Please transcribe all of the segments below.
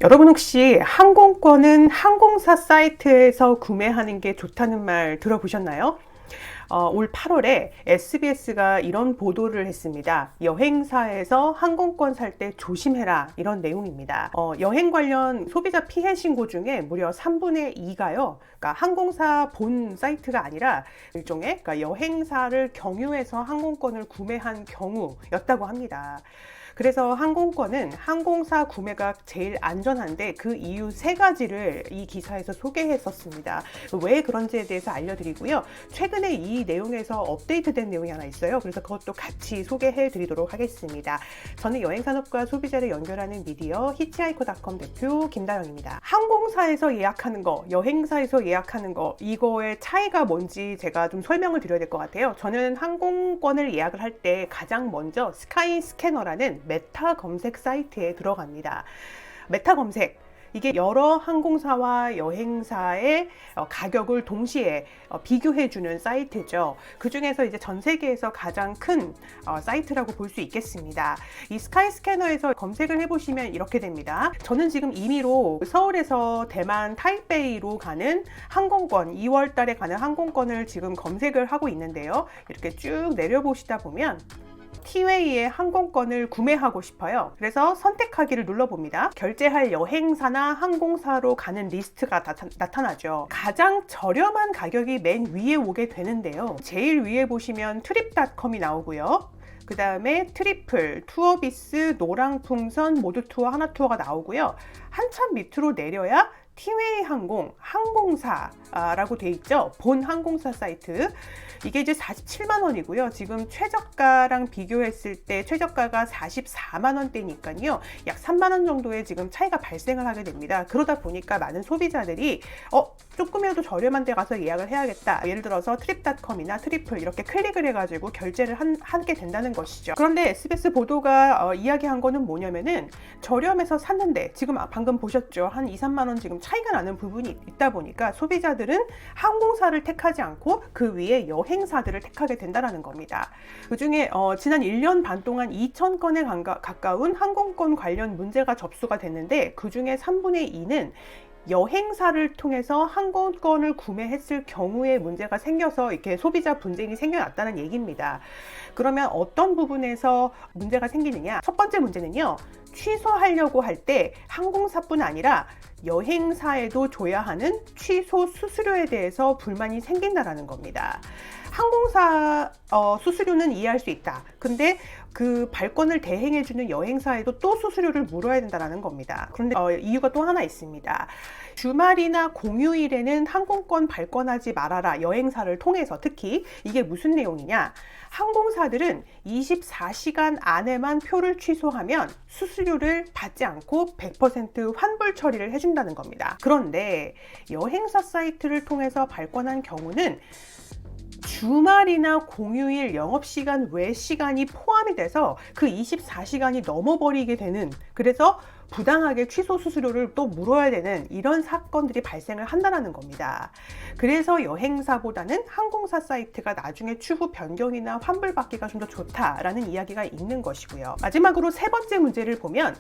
여러분 혹시 항공권은 항공사 사이트에서 구매하는 게 좋다는 말 들어보셨나요? 올 8월에 SBS가 이런 보도를 했습니다. 여행사에서 항공권 살 때 조심해라, 이런 내용입니다. 여행 관련 소비자 피해 신고 중에 무려 3분의 2가요. 그러니까 항공사 본 사이트가 아니라 일종의 여행사를 경유해서 항공권을 구매한 경우였다고 합니다. 그래서 항공권은 항공사 구매가 제일 안전한데 그 이유 3가지를 이 기사에서 소개했었습니다. 왜 그런지에 대해서 알려드리고요. 최근에 이 내용에서 업데이트된 내용이 하나 있어요. 그래서 그것도 같이 소개해 드리도록 하겠습니다. 저는 여행산업과 소비자를 연결하는 미디어 히치하이커닷컴 대표 김다영입니다. 항공사에서 예약하는 거, 여행사에서 예약하는 거, 이거의 차이가 뭔지 제가 좀 설명을 드려야 될 것 같아요. 저는 항공권을 예약을 할 때 가장 먼저 스카이스캐너라는 메타 검색 사이트에 들어갑니다. 메타 검색, 이게 여러 항공사와 여행사의 가격을 동시에 비교해주는 사이트죠. 그 중에서 이제 전 세계에서 가장 큰 사이트라고 볼 수 있겠습니다. 이 스카이스캐너에서 검색을 해보시면 이렇게 됩니다. 저는 지금 임의로 서울에서 대만 타이베이로 가는 항공권, 2월 달에 가는 항공권을 지금 검색을 하고 있는데요. 이렇게 쭉 내려보시다 보면 티웨이의 항공권을 구매하고 싶어요. 그래서 선택하기를 눌러봅니다. 결제할 여행사나 항공사로 가는 리스트가 나타나죠. 가장 저렴한 가격이 맨 위에 오게 되는데요. 제일 위에 보시면 트립닷컴이 나오고요. 그 다음에 트리플, 투어비스, 노랑풍선, 모두투어, 하나투어가 나오고요. 한참 밑으로 내려야 티웨이 항공, 항공사라고 돼 있죠. 본 항공사 사이트. 이게 이제 47만 원이고요. 지금 최저가랑 비교했을 때 최저가가 44만 원대니까요. 약 3만 원 정도의 지금 차이가 발생을 하게 됩니다. 그러다 보니까 많은 소비자들이 조금이라도 저렴한 데 가서 예약을 해야겠다. 예를 들어서 트립닷컴이나 트리플 이렇게 클릭을 해가지고 결제를 하게 된다는 것이죠. 그런데 SBS 보도가 이야기한 거는 뭐냐면은 저렴해서 샀는데 지금 방금 보셨죠. 한 2, 3만 원 지금 차이가 나는 부분이 있다 보니까 소비자들은 항공사를 택하지 않고 그 위에 여행사들을 택하게 된다는 겁니다. 그 중에 지난 1년 반 동안 2,000건에 가까운 항공권 관련 문제가 접수가 됐는데 그 중에 3분의 2는 여행사를 통해서 항공권을 구매했을 경우에 문제가 생겨서 이렇게 소비자 분쟁이 생겨났다는 얘기입니다. 그러면 어떤 부분에서 문제가 생기느냐? 첫 번째 문제는요. 취소하려고 할 때 항공사뿐 아니라 여행사에도 줘야 하는 취소 수수료에 대해서 불만이 생긴다는 겁니다. 항공사 수수료는 이해할 수 있다. 근데 그 발권을 대행해주는 여행사에도 또 수수료를 물어야 된다는 겁니다. 그런데 이유가 또 하나 있습니다. 주말이나 공휴일에는 항공권 발권하지 말아라. 여행사를 통해서 특히 이게 무슨 내용이냐? 항공사들은 24시간 안에만 표를 취소하면 수수료를 받지 않고 100% 환불 처리를 해준다는 겁니다. 그런데 여행사 사이트를 통해서 발권한 경우는 주말이나 공휴일 영업시간 외 시간이 포함이 돼서 그 24시간이 넘어버리게 되는, 그래서 부당하게 취소 수수료를 또 물어야 되는 이런 사건들이 발생을 한다는 겁니다. 그래서 여행사보다는 항공사 사이트가 나중에 추후 변경이나 환불받기가 좀 더 좋다라는 이야기가 있는 것이고요. 마지막으로 3번째 문제를 보면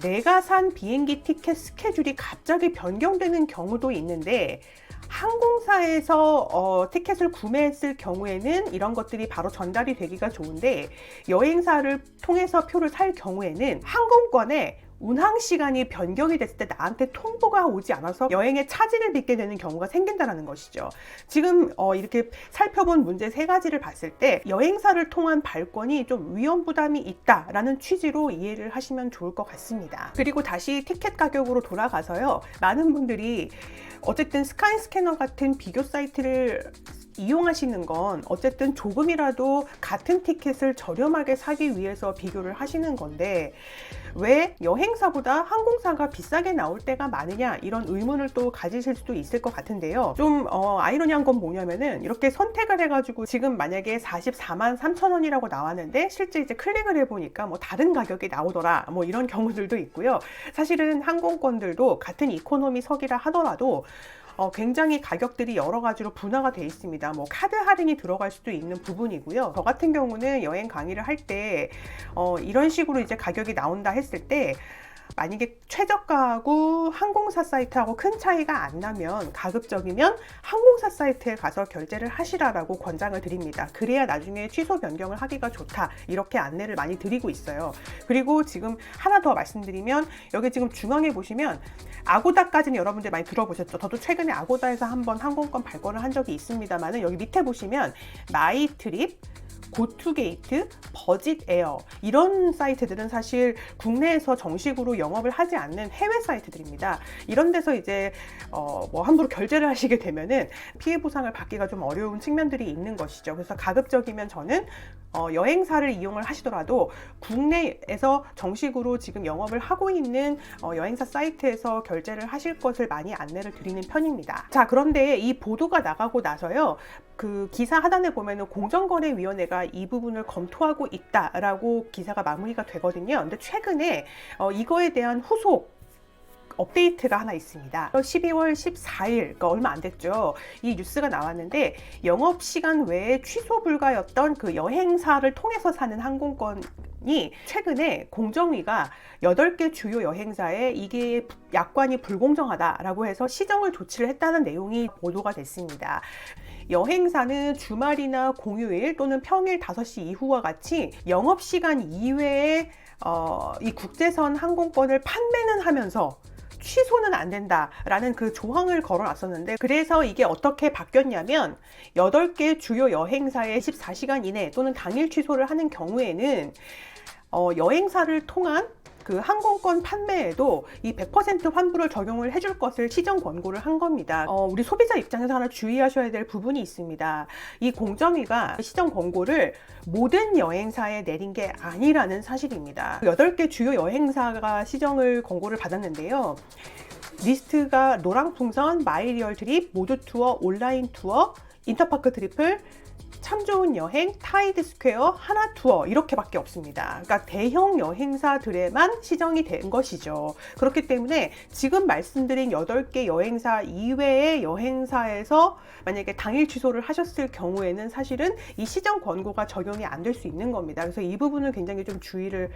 내가 산 비행기 티켓 스케줄이 갑자기 변경되는 경우도 있는데 항공사에서 티켓을 구매했을 경우에는 이런 것들이 바로 전달이 되기가 좋은데 여행사를 통해서 표를 살 경우에는 항공권에 운항 시간이 변경이 됐을 때 나한테 통보가 오지 않아서 여행에 차질을 빚게 되는 경우가 생긴다는 것이죠. 지금 이렇게 살펴본 문제 3가지를 봤을 때 여행사를 통한 발권이 좀 위험 부담이 있다라는 취지로 이해를 하시면 좋을 것 같습니다. 그리고 다시 티켓 가격으로 돌아가서요. 많은 분들이 어쨌든 스카이스캐너 같은 비교 사이트를 이용하시는 건 어쨌든 조금이라도 같은 티켓을 저렴하게 사기 위해서 비교를 하시는 건데 왜 여행사보다 항공사가 비싸게 나올 때가 많으냐, 이런 의문을 또 가지실 수도 있을 것 같은데요. 좀 아이러니한 건 뭐냐면은 이렇게 선택을 해가지고 지금 만약에 44만 3천 원이라고 나왔는데 실제 이제 클릭을 해보니까 뭐 다른 가격이 나오더라, 뭐 이런 경우들도 있고요. 사실은 항공권들도 같은 이코노미석이라 하더라도 굉장히 가격들이 여러 가지로 분화가 되어 있습니다. 뭐 카드 할인이 들어갈 수도 있는 부분이고요. 저 같은 경우는 여행 강의를 할 때 이런 식으로 이제 가격이 나온다 했을 때 만약에 최저가하고 항공사 사이트하고 큰 차이가 안 나면, 가급적이면 항공사 사이트에 가서 결제를 하시라라고 권장을 드립니다. 그래야 나중에 취소 변경을 하기가 좋다, 이렇게 안내를 많이 드리고 있어요. 그리고 지금 하나 더 말씀드리면, 여기 지금 중앙에 보시면 아고다까지는 여러분들 많이 들어보셨죠? 저도 최근에 아고다에서 한번 항공권 발권을 한 적이 있습니다만, 여기 밑에 보시면 마이트립, 고투게이트, 버짓에어, 이런 사이트들은 사실 국내에서 정식으로 영업을 하지 않는 해외 사이트들입니다. 이런 데서 이제 뭐 함부로 결제를 하시게 되면은 피해 보상을 받기가 좀 어려운 측면들이 있는 것이죠. 그래서 가급적이면 저는 여행사를 이용을 하시더라도 국내에서 정식으로 지금 영업을 하고 있는 여행사 사이트에서 결제를 하실 것을 많이 안내를 드리는 편입니다. 자, 그런데 이 보도가 나가고 나서요, 그 기사 하단에 보면은 공정거래위원회가 이 부분을 검토하고 있다라고 기사가 마무리가 되거든요. 근데 최근에 이거에 대한 후속 업데이트가 하나 있습니다. 12월 14일, 그러니까 얼마 안 됐죠. 이 뉴스가 나왔는데, 영업시간 외에 취소 불가였던 그 여행사를 통해서 사는 항공권이 최근에 공정위가 8개 주요 여행사에 이게 약관이 불공정하다라고 해서 시정을 조치를 했다는 내용이 보도가 됐습니다. 여행사는 주말이나 공휴일 또는 평일 5시 이후와 같이 영업시간 이외에 이 국제선 항공권을 판매는 하면서 취소는 안 된다라는 그 조항을 걸어놨었는데, 그래서 이게 어떻게 바뀌었냐면 8개 주요 여행사의 14시간 이내 또는 당일 취소를 하는 경우에는 여행사를 통한 그 항공권 판매에도 이 100% 환불을 적용을 해줄 것을 시정 권고를 한 겁니다. 우리 소비자 입장에서 하나 주의하셔야 될 부분이 있습니다. 이 공정위가 시정 권고를 모든 여행사에 내린 게 아니라는 사실입니다. 8개 주요 여행사가 시정을 권고를 받았는데요. 리스트가 노랑풍선, 마이리얼 트립, 모두 투어, 온라인 투어, 인터파크 트리플, 참 좋은 여행, 타이드 스퀘어, 하나 투어, 이렇게밖에 없습니다. 그러니까 대형 여행사들에만 시정이 된 것이죠. 그렇기 때문에 지금 말씀드린 8개 여행사 이외의 여행사에서 만약에 당일 취소를 하셨을 경우에는 사실은 이 시정 권고가 적용이 안 될 수 있는 겁니다. 그래서 이 부분은 굉장히 좀 주의를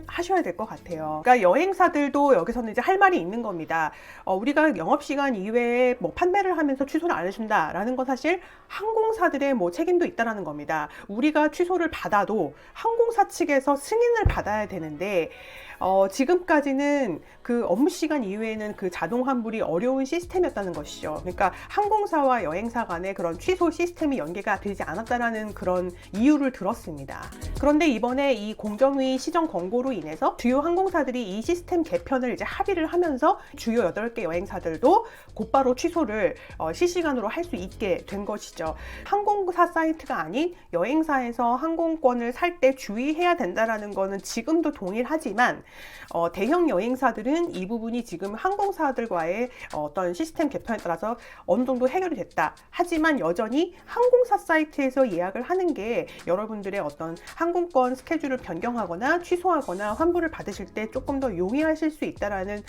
하셔야 될 것 같아요. 그러니까 여행사들도 여기서는 이제 할 말이 있는 겁니다. 우리가 영업시간 이외에 뭐 판매를 하면서 취소를 안 해준다라는 건 사실 항공사들의 뭐 책임도 있다라는 겁니다. 우리가 취소를 받아도 항공사 측에서 승인을 받아야 되는데, 지금까지는 그 업무 시간 이후에는 그 자동 환불이 어려운 시스템이었다는 것이죠. 그러니까 항공사와 여행사 간에 그런 취소 시스템이 연계가 되지 않았다라는 그런 이유를 들었습니다. 그런데 이번에 이 공정위 시정 권고로 인해서 주요 항공사들이 이 시스템 개편을 이제 합의를 하면서 주요 8개 여행사들도 곧바로 취소를 실시간으로 할 수 있게 된 것이죠. 항공사 사이트가 아닌 여행사에서 항공권을 살 때 주의해야 된다라는 거는 지금도 동일하지만, 대형 여행사들은 이 부분이 지금 항공사들과의 어떤 시스템 개편에 따라서 어느 정도 해결이 됐다. 하지만 여전히 항공사 사이트에서 예약을 하는 게 여러분들의 어떤 항공권 스케줄을 변경하거나 취소하거나 환불을 받으실 때 조금 더 용이하실 수 있다라는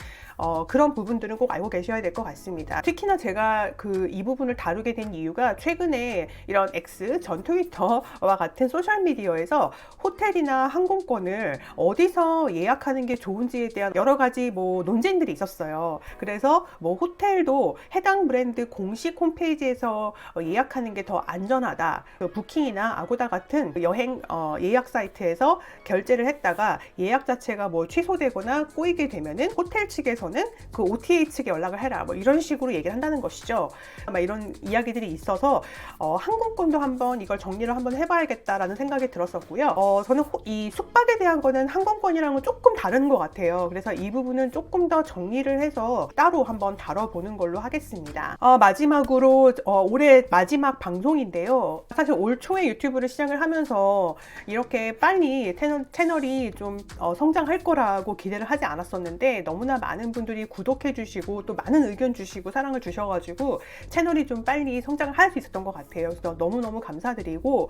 그런 부분들은 꼭 알고 계셔야 될 것 같습니다. 특히나 제가 이 부분을 다루게 된 이유가, 최근에 이런 X, 전 트위터와 같은 소셜미디어에서 호텔이나 항공권을 어디서 예약하는 게 좋은지에 대한 여러 가지 뭐 논쟁들이 있었어요. 그래서 뭐 호텔도 해당 브랜드 공식 홈페이지에서 예약하는 게 더 안전하다, 부킹이나 아고다 같은 여행 예약 사이트에서 결제를 했다가 예약 자체가 뭐 취소되거나 꼬이게 되면은 호텔 측에서는 그 OTA 측에 연락을 해라, 뭐 이런 식으로 얘기를 한다는 것이죠. 아마 이런 이야기들이 있어서 항공권도 한번 이걸 정리를 한번 해봐야겠다라는 생각이 들었었고요. 저는 이 숙박에 대한 거는 항공권이랑은 조금 다른 것 같아요. 그래서 이 부분은 조금 더 정리를 해서 따로 한번 다뤄보는 걸로 하겠습니다. 마지막으로 올해 마지막 방송인데요. 사실 올 초에 유튜브를 시작을 하면서 이렇게 빨리 채널이 좀 성장할 거라고 기대를 하지 않았었는데, 너무나 많은 분들이 구독해 주시고 또 많은 의견 주시고 사랑을 주셔가지고 채널이 좀 빨리 성장을 할 수 있었던 것 같아요. 그래서 너무너무 감사드리고,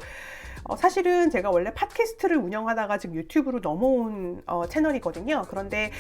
사실은 제가 원래 팟캐스트를 운영하다가 지금 유튜브로 넘어온 채널이거든요. 그런데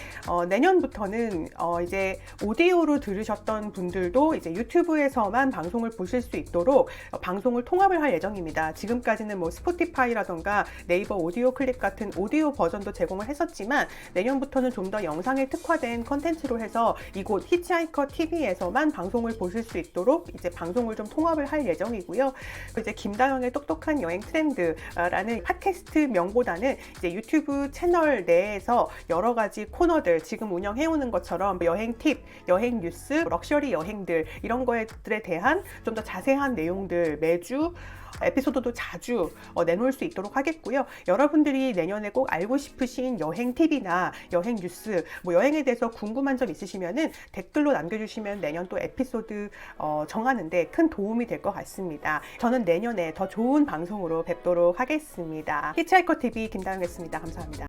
내년부터는 이제 오디오로 들으셨던 분들도 이제 유튜브에서만 방송을 보실 수 있도록 방송을 통합을 할 예정입니다. 지금까지는 뭐 스포티파이라던가 네이버 오디오 클립 같은 오디오 버전도 제공을 했었지만 내년부터는 좀 더 영상에 특화된 컨텐츠로 해서 이곳 히치하이커 TV에서만 방송을 보실 수 있도록 이제 방송을 좀 통합을 할 예정이고요. 이제 김다영의 똑똑한 여행 트렌드라는 팟캐스트 명보다는 이제 유튜브 채널 내에서 여러 가지 코너들 지금 운영해오는 것처럼 여행 팁, 여행 뉴스, 럭셔리 여행들 이런 것들에 대한 좀 더 자세한 내용들 매주 에피소드도 자주 내놓을 수 있도록 하겠고요. 여러분들이 내년에 꼭 알고 싶으신 여행 팁이나 여행 뉴스, 뭐 여행에 대해서 궁금한 점 있으시면은 댓글로 남겨주시면 내년 또 에피소드 정하는데 큰 도움이 될 것 같습니다. 저는 내년에 더 좋은 방송으로 뵙도록 하겠습니다. 히치하이커 TV 김다영이었습니다. 감사합니다.